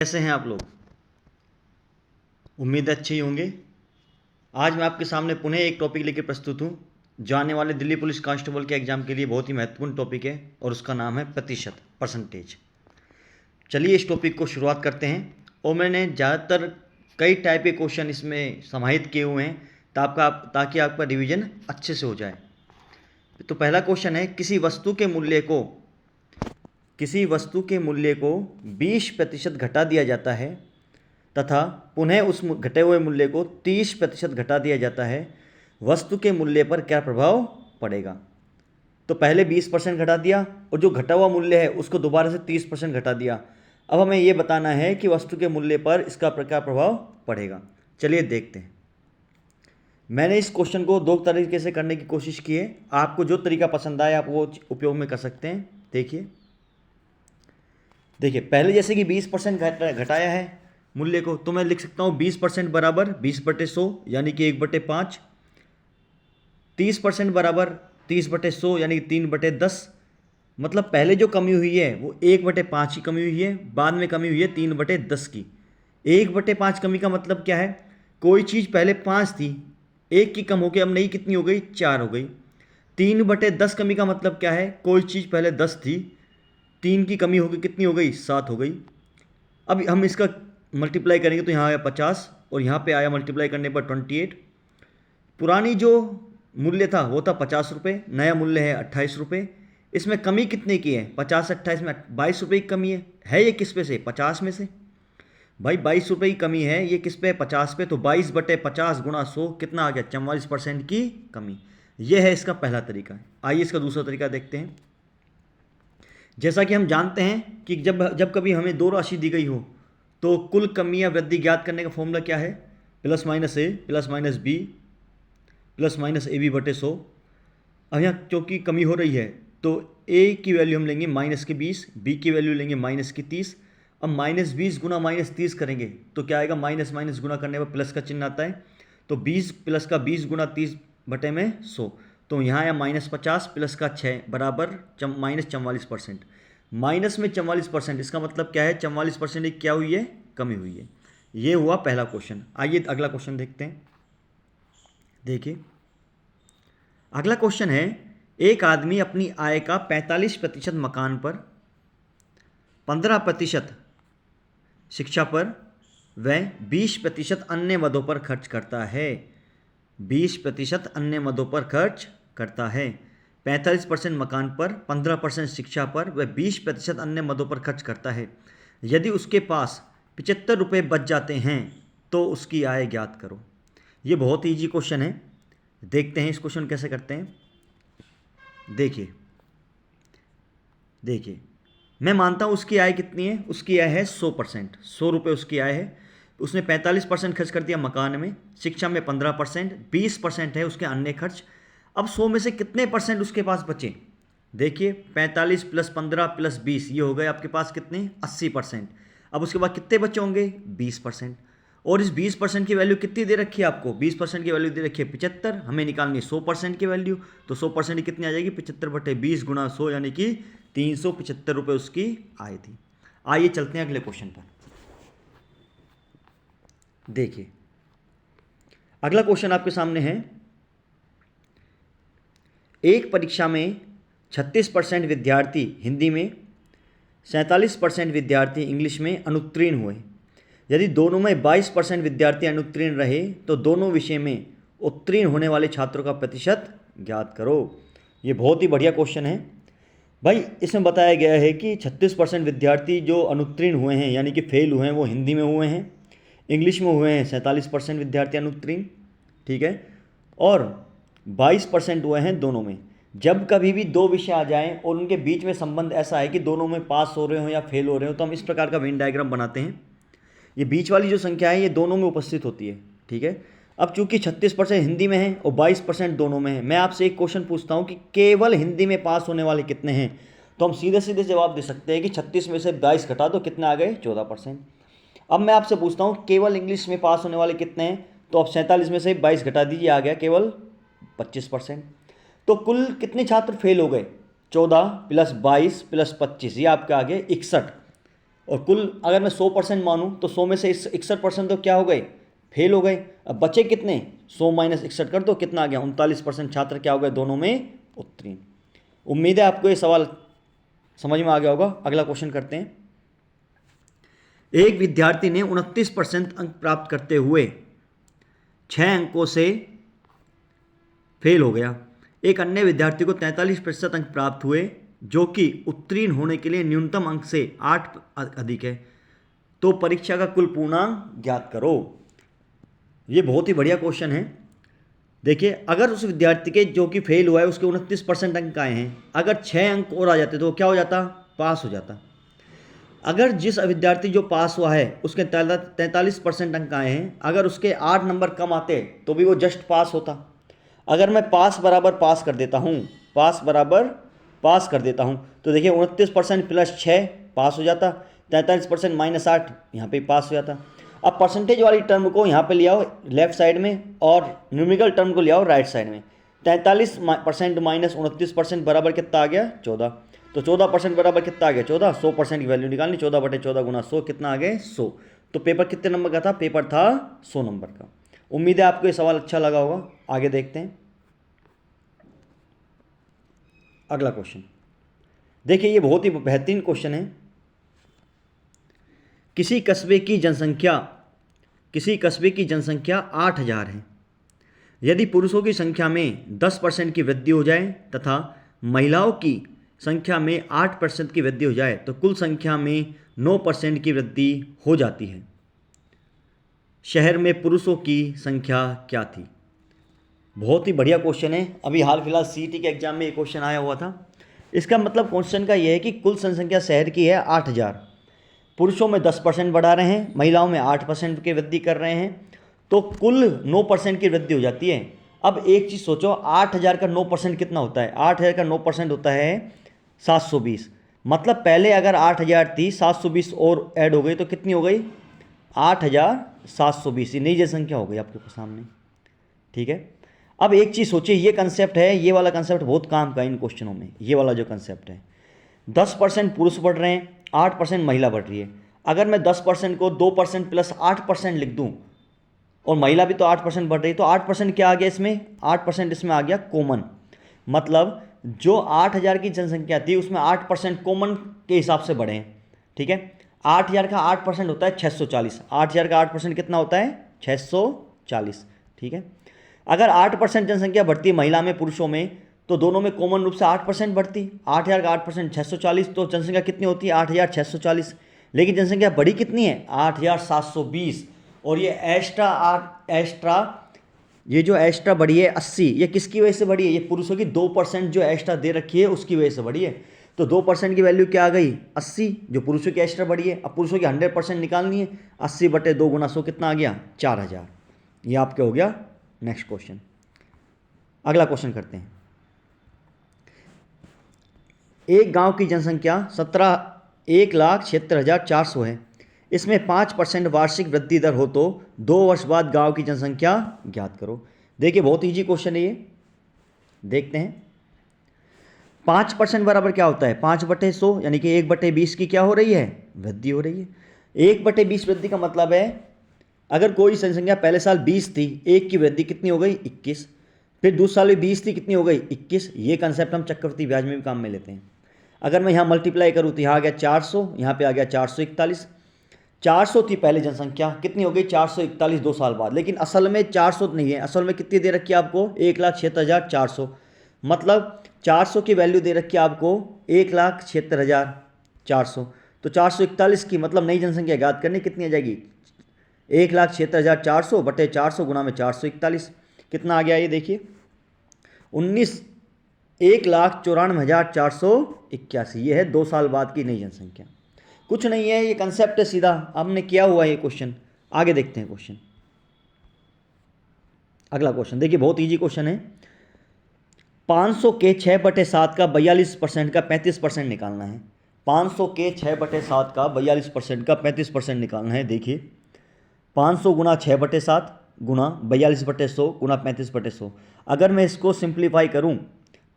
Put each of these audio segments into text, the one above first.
कैसे हैं आप लोग? उम्मीद अच्छे ही होंगे। आज मैं आपके सामने पुनः एक टॉपिक लेकर प्रस्तुत हूँ जो आने वाले दिल्ली पुलिस कांस्टेबल के एग्जाम के लिए बहुत ही महत्वपूर्ण टॉपिक है और उसका नाम है प्रतिशत, परसेंटेज। चलिए इस टॉपिक को शुरुआत करते हैं। और मैंने ज़्यादातर कई टाइप के क्वेश्चन इसमें समाहित किए हुए हैं ताकि आपका रिवीजन अच्छे से हो जाए। तो पहला क्वेश्चन है, किसी वस्तु के मूल्य को 20% घटा दिया जाता है तथा पुनः उस घटे हुए मूल्य को 30% घटा दिया जाता है, वस्तु के मूल्य पर क्या प्रभाव पड़ेगा? तो पहले 20% घटा दिया और जो घटा हुआ मूल्य है उसको दोबारा से 30% घटा दिया। अब हमें ये बताना है कि वस्तु के मूल्य पर इसका क्या प्रभाव पड़ेगा। चलिए देखते हैं। मैंने इस क्वेश्चन को दो तरीके से करने की कोशिश की है। आपको जो तरीका पसंद आए आप वो उपयोग में कर सकते हैं। देखिए पहले जैसे कि 20% घटाया है मूल्य को, तो मैं लिख सकता हूँ 20% बराबर 20/100 यानी कि 1/5। 30% बराबर 30/100 यानी कि 3/10। मतलब पहले जो कमी हुई है वो 1/5 की कमी हुई है, बाद में कमी हुई है 3/10 की। 1/5 कमी का मतलब क्या है? कोई चीज़ पहले 5 थी, एक की कम होकर अब नई कितनी हो गई? 4 हो गई। 3/10 कमी का मतलब क्या है? कोई चीज़ पहले 10 थी, 3 की कमी होगी कितनी हो गई? 7 हो गई। अब हम इसका मल्टीप्लाई करेंगे तो यहाँ आया 50 और यहाँ पे आया मल्टीप्लाई करने पर 28। पुरानी जो मूल्य था वो था 50 रुपये, नया मूल्य है 28 रुपये। इसमें कमी कितने की है? 50 28 में 22 रुपये की कमी है ये किस पे से? 50 में से। भाई 22 रुपये की कमी है, ये किस पे है? 50 पे। तो 22/50 गुणा 100 कितना आ गया? 44% की कमी। ये है इसका पहला तरीका। आइए इसका दूसरा तरीका देखते हैं। जैसा कि हम जानते हैं कि जब कभी हमें दो राशि दी गई हो तो कुल कमी या वृद्धि ज्ञात करने का फॉर्मूला क्या है? +- a +- b +- ab/100। अब यहाँ क्योंकि कमी हो रही है तो a की वैल्यू हम लेंगे -20, b की वैल्यू लेंगे -30। अब -20 गुना -30 करेंगे तो क्या आएगा? माइनस माइनस गुना करने पर प्लस का चिन्ह आता है। तो 20 प्लस का 20 गुना 30/100। तो यहाँ आया -50 प्लस का 6 बराबर -44%। माइनस में 44%, इसका मतलब क्या है? 44% एक क्या हुई है? कमी हुई है। ये हुआ पहला क्वेश्चन। आइए अगला क्वेश्चन देखते हैं। देखिए अगला क्वेश्चन है, एक आदमी अपनी आय का 45% मकान पर, 15% शिक्षा पर व 20% अन्य मदों पर खर्च करता है। 20% अन्य मदों पर खर्च करता है। 45% मकान पर, 15% शिक्षा पर व 20% अन्य मदों पर खर्च करता है। यदि उसके पास 75 रुपये बच जाते हैं तो उसकी आय ज्ञात करो। ये बहुत ईजी क्वेश्चन है। देखते हैं इस क्वेश्चन कैसे करते हैं। देखिए मैं मानता हूँ उसकी आय कितनी है? उसकी आय है 100%, 100 रुपये उसकी आय है। उसने 45% खर्च कर दिया मकान में, शिक्षा में 15%, 20% है उसके अन्य खर्च। अब 100 में से कितने परसेंट उसके पास बचे? देखिए 45 + 15 + 20 ये हो गए आपके पास कितने? 80%। अब उसके बाद कितने बचे होंगे? 20%। और इस 20% की वैल्यू कितनी दे रखी है आपको? 20% की वैल्यू दे रखी है 75। हमें निकालनी है 100% की वैल्यू। तो 100% की कितनी आ जाएगी? 75/20 गुणा 100 यानी कि 375 रुपये उसकी आय थी। आइए चलते हैं अगले क्वेश्चन पर। देखिए अगला क्वेश्चन आपके सामने है, एक परीक्षा में 36% विद्यार्थी हिंदी में, 47% विद्यार्थी इंग्लिश में अनुत्तीर्ण हुए। यदि दोनों में 22% विद्यार्थी अनुत्तीर्ण रहे तो दोनों विषय में उत्तीर्ण होने वाले छात्रों का प्रतिशत ज्ञात करो। ये बहुत ही बढ़िया क्वेश्चन है भाई। इसमें बताया गया है कि 36% विद्यार्थी जो अनुत्तीर्ण हुए हैं यानी कि फेल हुए हैं वो हिंदी में हुए हैं, इंग्लिश में हुए हैं 47% विद्यार्थी अनुत्तीर्ण, ठीक है, और 22% हुए हैं दोनों में। जब कभी भी दो विषय आ जाएं और उनके बीच में संबंध ऐसा है कि दोनों में पास हो रहे हो या फेल हो रहे हो तो हम इस प्रकार का वेन डायग्राम बनाते हैं। ये बीच वाली जो संख्या है ये दोनों में उपस्थित होती है, ठीक है। अब चूंकि 36% हिंदी में है और 22% दोनों में है, मैं आपसे एक क्वेश्चन पूछता हूँ कि केवल हिंदी में पास होने वाले कितने हैं? तो हम सीधे सीधे जवाब दे सकते हैं कि 36 में से 22 घटा दो, कितने आ गए? 14%। अब मैं आपसे पूछता हूँ केवल इंग्लिश में पास होने वाले कितने हैं? तो आप 47 में से 22 घटा दीजिए, आ गया केवल 25%। तो कुल कितने छात्र फेल हो गए? 14 + 22 + 25, ये आपके आ गए 61। और कुल अगर मैं 100% मानूँ तो 100 में से 61% तो क्या हो गए, फेल हो गए। अब बचे कितने, 100 माइनस 61 कर दो, कितना आ गया, 39% छात्र क्या हो गए, दोनों में उत्तीर्ण। उम्मीद है आपको ये सवाल समझ में आ गया होगा। अगला क्वेश्चन करते हैं। एक विद्यार्थी ने 29% अंक प्राप्त करते हुए 6 अंकों से फेल हो गया। एक अन्य विद्यार्थी को 43% अंक प्राप्त हुए जो कि उत्तीर्ण होने के लिए न्यूनतम अंक से 8 अधिक है, तो परीक्षा का कुल पूर्णांक ज्ञात करो। ये बहुत ही बढ़िया क्वेश्चन है। देखिए, अगर उस विद्यार्थी के जो कि फेल हुआ है उसके 29% अंक आए हैं, अगर 6 अंक और आ जाते तो क्या हो जाता, पास हो जाता। अगर जिस विद्यार्थी जो पास हुआ है उसके 43% अंक आए हैं, अगर उसके 8 नंबर कम आते तो भी वो जस्ट पास होता। अगर मैं पास बराबर पास कर देता हूँ, पास बराबर पास कर देता हूँ, तो देखिए 29% प्लस 6 पास हो जाता, 43% माइनस 8 यहाँ पे पास हो जाता। अब परसेंटेज वाली टर्म को यहाँ पे ले आओ लेफ्ट साइड में और न्यूमेरिकल टर्म को ले आओ राइट साइड में। 43% माइनस 29% बराबर कितना आ गया, 14। तो 14% बराबर कितना आ गया, 14। 100% की वैल्यू निकालनी, 14/14 गुना 100 कितना आ गया, 100। तो पेपर कितने नंबर का था, पेपर था 100 नंबर का। उम्मीद है आपको ये सवाल अच्छा लगा होगा। आगे देखते हैं अगला क्वेश्चन। देखिए, ये बहुत ही बेहतरीन क्वेश्चन है। किसी कस्बे की जनसंख्या 8000 है। यदि पुरुषों की संख्या में 10% की वृद्धि हो जाए तथा महिलाओं की संख्या में 8% की वृद्धि हो जाए तो कुल संख्या में 9% की वृद्धि हो जाती है। शहर में पुरुषों की संख्या क्या थी। बहुत ही बढ़िया क्वेश्चन है। अभी हाल फिलहाल सीईटी के एग्जाम में ये क्वेश्चन आया हुआ था। इसका मतलब क्वेश्चन का ये है कि कुल जनसंख्या शहर की है 8000, पुरुषों में 10% बढ़ा रहे हैं, महिलाओं में 8% की वृद्धि कर रहे हैं, तो कुल 9% की वृद्धि हो जाती है। अब एक चीज़ सोचो, 8000 का 9% कितना होता है, 8000 का 9% होता है 720। मतलब पहले अगर 8000 थी, 720 और ऐड हो गई तो कितनी हो गई, 8720। ये नई जनसंख्या हो गई आपके सामने। ठीक है। अब एक चीज़ सोचिए, ये कंसेप्ट है, ये वाला कंसेप्ट बहुत काम का है इन क्वेश्चनों में। ये वाला जो कंसेप्ट है, 10% पुरुष बढ़ रहे हैं, 8% महिला बढ़ रही है। अगर मैं 10% को 2% प्लस 8% लिख दूं और महिला भी तो 8% बढ़ रही है, तो 8% क्या आ गया इसमें, 8% इसमें आ गया कॉमन। मतलब जो 8000 की जनसंख्या थी उसमें 8% कॉमन के हिसाब से बढ़े हैं। ठीक है। 8000 का 8% होता है 640। 8000 का 8% कितना होता है, 640। ठीक है। अगर 8% जनसंख्या बढ़ती है महिला में पुरुषों में, तो दोनों में कॉमन रूप से 8% बढ़ती। 8000 का 8% 640, तो जनसंख्या कितनी होती है, 8640। लेकिन जनसंख्या बढ़ी कितनी है, 8720। और ये ये जो एक्स्ट्रा बढ़ी है 80, ये किसकी वजह से बढ़ी है, ये पुरुषों की 2% जो एक्स्ट्रा दे रखी है उसकी वजह से बढ़ी है। तो 2% की वैल्यू क्या आ गई, 80, जो पुरुषों की एक्स्ट्रा बढ़ी है। अब पुरुषों की 100% निकालनी है, 80/2 गुना 100 कितना आ गया, 4000। ये आपके हो गया नेक्स्ट क्वेश्चन। अगला क्वेश्चन करते हैं। एक गांव की जनसंख्या 1,76,400 है। इसमें 5% वार्षिक वृद्धि दर हो तो 2 वर्ष बाद गांव की जनसंख्या ज्ञात करो। देखिए, बहुत ईजी क्वेश्चन है ये, देखते हैं। 5% बराबर क्या होता है, 5/100, यानी कि 1/20 की क्या हो रही है, वृद्धि हो रही है। 1/20 वृद्धि का मतलब है, अगर कोई जनसंख्या पहले साल 20 थी, 1 की वृद्धि कितनी हो गई, 21। फिर दूसरे साल में 20 थी, कितनी हो गई, 21। ये कंसेप्ट हम चक्रवृद्धि ब्याज में भी काम में लेते हैं। अगर मैं यहाँ मल्टीप्लाई करूँ तो यहाँ आ गया 400, यहाँ पे आ गया 441। 400 थी पहले जनसंख्या, कितनी हो गई, 441 2 साल बाद। लेकिन असल में 400 नहीं है, असल में कितनी दे रखी है आपको, 1,76,400। मतलब 400 की वैल्यू दे रखी है आपको 1,76,400। तो 441 की मतलब नई जनसंख्या ज्ञात करनी, कितनी आ जाएगी, 1,76,400 बटे 400 गुना में 441। कितना आ गया ये देखिए, 1,94,481। ये है 2 साल बाद की नई जनसंख्या। कुछ नहीं है, ये कंसेप्ट है सीधा, हमने किया हुआ है ये क्वेश्चन। आगे देखते हैं क्वेश्चन। अगला क्वेश्चन देखिए, बहुत इजी क्वेश्चन है। 500 के 6/7 का 42% का 35% निकालना है। 500 के 6/7 का 42% का 35% निकालना है। देखिए, 500 गुना 6/7 गुना 42/100 गुना 35/100। अगर मैं इसको सिंप्लीफाई करूं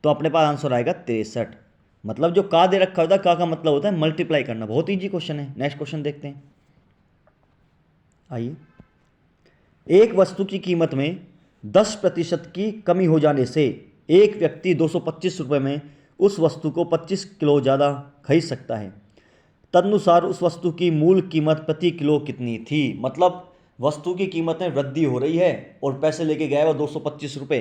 तो अपने पास आंसर आएगा 63। मतलब जो का दे रखा होता है, का मतलब होता है मल्टीप्लाई करना। बहुत ईजी क्वेश्चन है। नेक्स्ट क्वेश्चन देखते हैं। आइए, एक वस्तु की कीमत में 10% की कमी हो जाने से एक व्यक्ति 225 रुपये में उस वस्तु को 25 किलो ज़्यादा खरीद सकता है। तदनुसार उस वस्तु की मूल कीमत प्रति किलो कितनी थी। मतलब वस्तु की कीमत में वृद्धि हो रही है और पैसे लेके गया वो 225 रुपये,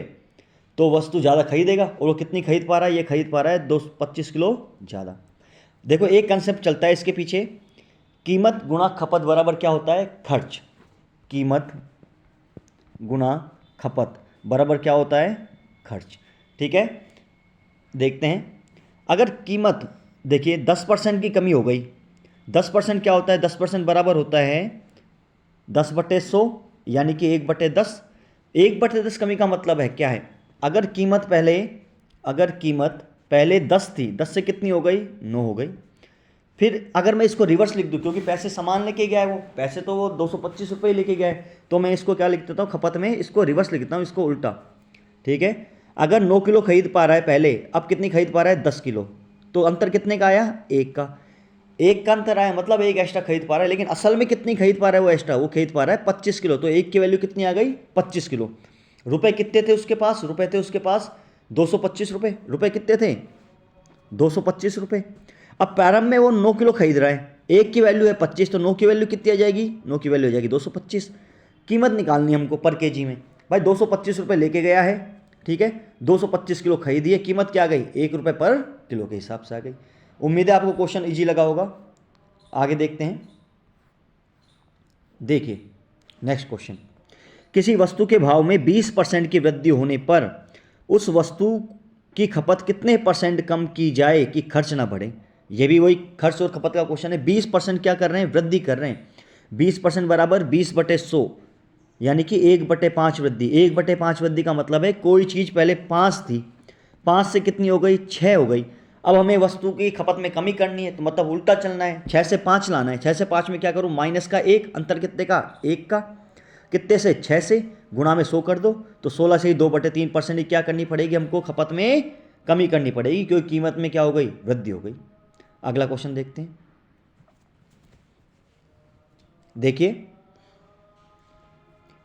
तो वस्तु ज़्यादा खरीदेगा। और वो कितनी खरीद पा रहा है? ये खरीद पा रहा है 225 किलो ज़्यादा। देखो एक कंसेप्ट चलता है इसके पीछे, कीमत गुणा खपत बराबर क्या होता है? खर्च। कीमत गुणा खपत बराबर क्या होता है? खर्च। ठीक है, देखते हैं। अगर कीमत देखिए 10% की कमी हो गई, 10% क्या होता है? 10% बराबर होता है 10/100, यानी कि 1/10। 1/10 कमी का मतलब है क्या है? अगर कीमत पहले 10 थी, 10 से कितनी हो गई? 9 हो गई। फिर अगर मैं इसको रिवर्स लिख दूं, क्योंकि पैसे सामान लेके गया है, वो पैसे तो वो 225 रुपये लेके गया है, तो मैं इसको क्या लिख देता हूँ खपत में? इसको रिवर्स लिख देता हूँ, इसको उल्टा। ठीक है, अगर 9 किलो खरीद पा रहा है पहले, अब कितनी खरीद पा रहा है? 10 किलो। तो अंतर कितने का आया? 1 का। 1 का अंतर आया, मतलब 1 एक्स्ट्रा खरीद पा रहा है। लेकिन असल में कितनी खरीद पा रहा है वो एक्स्ट्रा? वो खरीद पा रहा है 25 किलो। तो 1 की वैल्यू कितनी आ गई? 25 किलो। रुपए कितने थे उसके पास? रुपए थे उसके पास 225 रुपये। रुपए कितने थे? 225 रुपये। अब प्रारंभ में वो 9 किलो खरीद रहा है, 1 की वैल्यू है 25, तो 9 की वैल्यू कितनी आ जाएगी? 9 की वैल्यू आ जाएगी 225। कीमत निकालनी है हमको पर केजी में। भाई 225 रुपये लेके गया है, ठीक है, 225 किलो खरीदी है, कीमत क्या आ गई? 1 रुपये पर किलो के हिसाब से आ गई। उम्मीद है आपको क्वेश्चन इजी लगा होगा। आगे देखते हैं। देखिए नेक्स्ट क्वेश्चन, किसी वस्तु के भाव में 20% की वृद्धि होने पर उस वस्तु की खपत कितने % कम की जाए कि खर्च ना बढ़े। ये भी वही खर्च और खपत का क्वेश्चन है। 20% क्या कर रहे हैं? वृद्धि कर रहे हैं। 20% बराबर 20/100, यानी कि 1/5 वृद्धि। 1/5 वृद्धि का मतलब है कोई चीज़ पहले 5 थी, 5 से कितनी हो गई? 6 हो गई। अब हमें वस्तु की खपत में कमी करनी है, तो मतलब उल्टा चलना है, 6 से 5 लाना है। 6 से 5 में क्या करूँ? माइनस का 1, अंतर कितने का? 1 का। कितने से? 6 से। गुणा में 100 कर दो, तो 16 से ही 2/3% की क्या करनी पड़ेगी हमको? खपत में कमी करनी पड़ेगी, क्योंकि कीमत में क्या हो गई? वृद्धि हो गई। अगला क्वेश्चन देखते हैं। देखिए,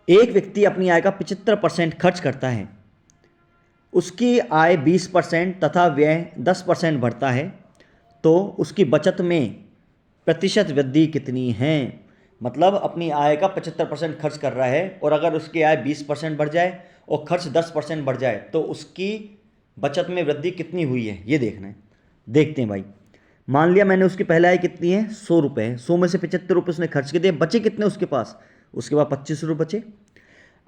एक व्यक्ति अपनी आय का 75% खर्च करता है, उसकी आय 20% तथा व्यय 10% बढ़ता है, तो उसकी बचत में प्रतिशत वृद्धि कितनी है। मतलब अपनी आय का 75% खर्च कर रहा है, और अगर उसकी आय 20% बढ़ जाए और खर्च 10% बढ़ जाए, तो उसकी बचत में वृद्धि कितनी हुई है, ये देखना है। देखते हैं भाई। मान लिया मैंने उसकी पहले आय कितनी है? 100 रुपये है। 100 में से 75 रुपये उसने खर्च कर दिए, बचे कितने उसके पास? उसके बाद 25 रुपये बचे।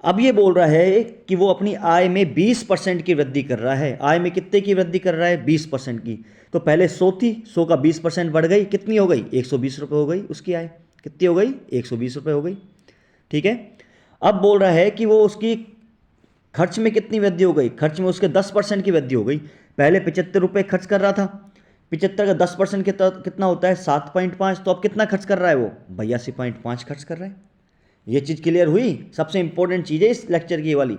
अब ये बोल रहा है कि वो अपनी आय में 20% की वृद्धि कर रहा है। आय में कितने की वृद्धि कर रहा है? 20% की। तो पहले 100 थी, 100 का 20% बढ़ गई, कितनी हो गई? 120 रुपये हो गई उसकी आय। कितनी हो गई? 120 रुपये हो गई। ठीक है, अब बोल रहा है कि वो उसकी खर्च में कितनी वृद्धि हो गई? खर्च में उसके 10% की वृद्धि हो गई। पहले 75 रुपये खर्च कर रहा था, 75 का 10% कितना होता है? 7.5। तो अब कितना खर्च कर रहा है वो? 82.5 खर्च कर रहा है। ये चीज़ क्लियर हुई? सबसे इंपॉर्टेंट चीज़ है इस लेक्चर की ये वाली,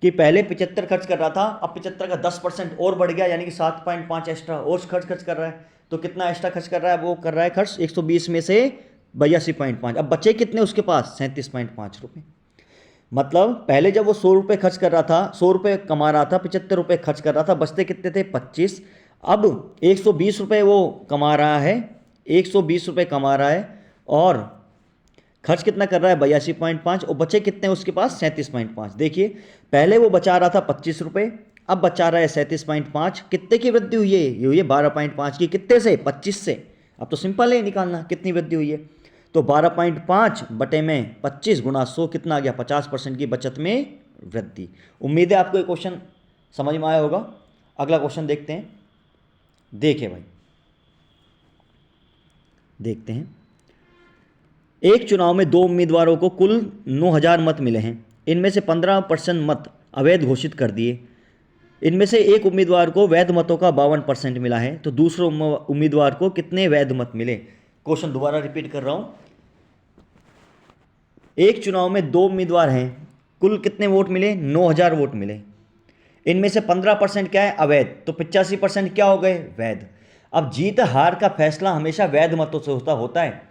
कि पहले 75 खर्च कर रहा था, अब 75 का 10% और बढ़ गया, यानी कि 7.5 एक्स्ट्रा और खर्च कर रहा है। तो कितना एक्स्ट्रा खर्च कर रहा है? वो कर रहा है खर्च 120 में से 82.5। अब बचे कितने उसके पास? 37.5 रुपये। मतलब पहले जब वो 100 रुपये खर्च कर रहा था, 100 रुपये कमा रहा था, 75 रुपये खर्च कर रहा था, बचते कितने थे? 25। अब 120 रुपये वो कमा रहा है, 120 रुपये कमा रहा है, और खर्च कितना कर रहा है? 82.5, और बचे कितने उसके पास? 37.5। देखिए, पहले वो बचा रहा था 25 रुपये, अब बचा रहा है 37.5। कितने की वृद्धि हुई है? ये हुई है 12.5 की। कितने से? 25 से। अब तो सिंपल है निकालना कितनी वृद्धि हुई है। तो 12.5 बटे में 25 गुणा 100 कितना आ गया? 50% की बचत में वृद्धि। उम्मीद है आपको ये क्वेश्चन समझ में आया होगा। अगला क्वेश्चन देखते हैं। देखिए भाई, देखते हैं। एक चुनाव में 2 उम्मीदवारों को कुल 9,000 मत मिले हैं। इनमें से 15% मत अवैध घोषित कर दिए। इनमें से एक उम्मीदवार को वैध मतों का 52% मिला है, तो दूसरे उम्मीदवार को कितने वैध मत मिले। क्वेश्चन दोबारा रिपीट कर रहा हूँ। एक चुनाव में 2 उम्मीदवार हैं, कुल कितने वोट मिले? 9,000 वोट मिले। इनमें से 15% क्या है अवैध, तो 85% क्या हो गए वैध। अब जीत हार का फैसला हमेशा वैध मतों से होता है,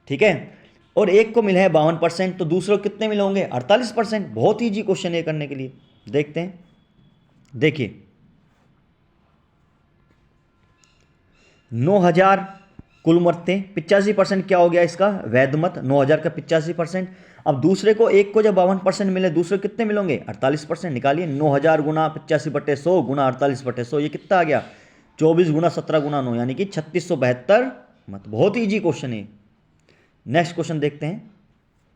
ठीक है। और एक को मिले हैं 52%, तो दूसरों को कितने मिले होंगे 48%। बहुत ईजी क्वेश्चन है करने के लिए। देखते हैं, देखिए 9000 कुल मतें, 85% क्या हो गया इसका वैध मत, 9000 का 85%। अब दूसरे को, एक को जब 52% मिले, दूसरे को कितने मिलेंगे 48%। निकालिए 9000 गुना 85/100 गुना 48/100, ये कितना आ गया 24 गुना 17 गुना 9, यानी कि 3672 मत। बहुत ईजी क्वेश्चन है। नेक्स्ट क्वेश्चन देखते हैं।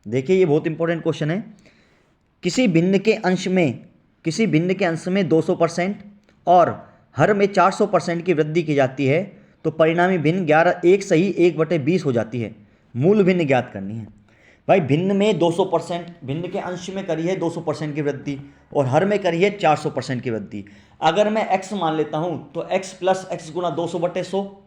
देखिए ये बहुत इंपॉर्टेंट क्वेश्चन है। किसी भिन्न के अंश में 200% और हर में 400% की वृद्धि की जाती है, तो परिणामी भिन्न 11 एक सही 1/20 हो जाती है। मूल भिन्न ज्ञात करनी है। भाई भिन्न में 200%, भिन्न के अंश में करी है 200% की वृद्धि और हर में करी है 400% की वृद्धि। अगर मैं x मान लेता हूं तो x प्लस एक्स गुना 200/100,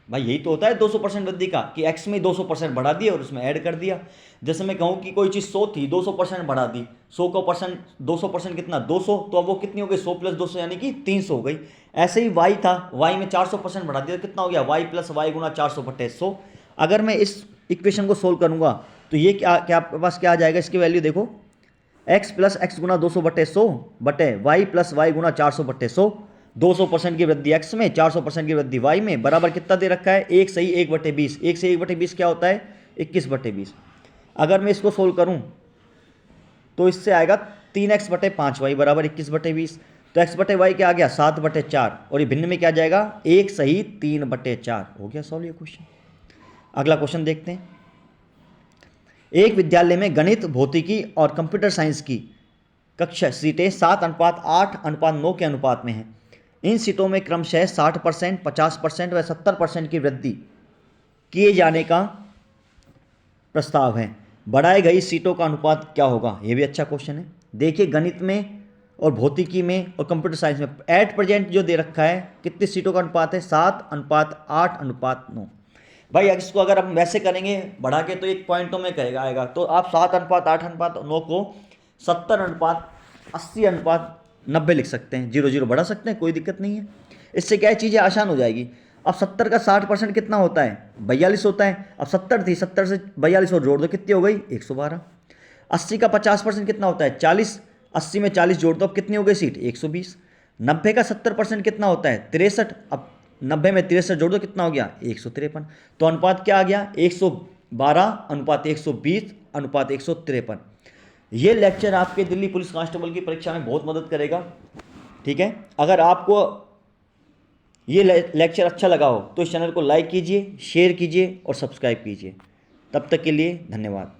भाई यही तो होता है 200% वृद्धि का, कि x में 200% बढ़ा दिया और उसमें ऐड कर दिया। जैसे मैं कहूँ कि कोई चीज़ 100 थी, 200% बढ़ा दी, 100 का परसेंट 200% कितना 200, तो अब वो कितनी हो गई 100 प्लस 200 यानी कि 300 हो गई। ऐसे ही y था, y में 400% बढ़ा दिया, तो कितना हो गया y प्लस वाई गुना 400/100। अगर मैं इस इक्वेशन को सोल्व करूँगा तो ये क्या आपके पास क्या आ जाएगा, इसकी वैल्यू देखो, x प्लस एक्स गुना 200/100 बटे वाई प्लस वाई गुना 400/100। 200% की वृद्धि x में, 400% की वृद्धि y में, बराबर कितना दे रखा है एक सही 1/20। एक सही 1/20 क्या होता है 21/20। अगर मैं इसको सोल्व करूं तो इससे आएगा 3x/5y बराबर 21/20। तो x/y क्या आ गया 7/4, और ये भिन्न में क्या जाएगा एक सही 3/4। हो गया सॉल्व ये क्वेश्चन। अगला क्वेश्चन देखते हैं। एक विद्यालय में गणित, भौतिकी और कंप्यूटर साइंस की कक्षा सीटें 7:8:9 के अनुपात में हैं। इन सीटों में क्रमशः 60%, 50% व 70% की वृद्धि किए जाने का प्रस्ताव है। बढ़ाई गई सीटों का अनुपात क्या होगा। यह भी अच्छा क्वेश्चन है। देखिए गणित में और भौतिकी में और कंप्यूटर साइंस में एट प्रेजेंट जो दे रखा है, कितनी सीटों का अनुपात है 7:8:9। भाई इसको अगर हम वैसे करेंगे बढ़ा के तो एक पॉइंटों में कहेगा आएगा, तो आप 7:8:9 को 70:80:90 लिख सकते हैं। 0 0 बढ़ा सकते हैं, कोई दिक्कत नहीं है। इससे क्या है चीज़ें आसान हो जाएगी। अब 70 का 60% कितना होता है 42 होता है। अब 70 थी, 70 से 42 और जोड़ दो कितनी हो गई 112। 80 का 50% कितना होता है 40, 80 में 40 जोड़ दो अब कितनी हो गई सीट 120। 90 का 70% कितना होता है 63, अब 90 में 63 जोड़ दो कितना हो गया 153। तो अनुपात क्या आ गया 112:120:153। ये लेक्चर आपके दिल्ली पुलिस कांस्टेबल की परीक्षा में बहुत मदद करेगा, ठीक है। अगर आपको ये लेक्चर अच्छा लगा हो तो इस चैनल को लाइक कीजिए, शेयर कीजिए और सब्सक्राइब कीजिए। तब तक के लिए धन्यवाद।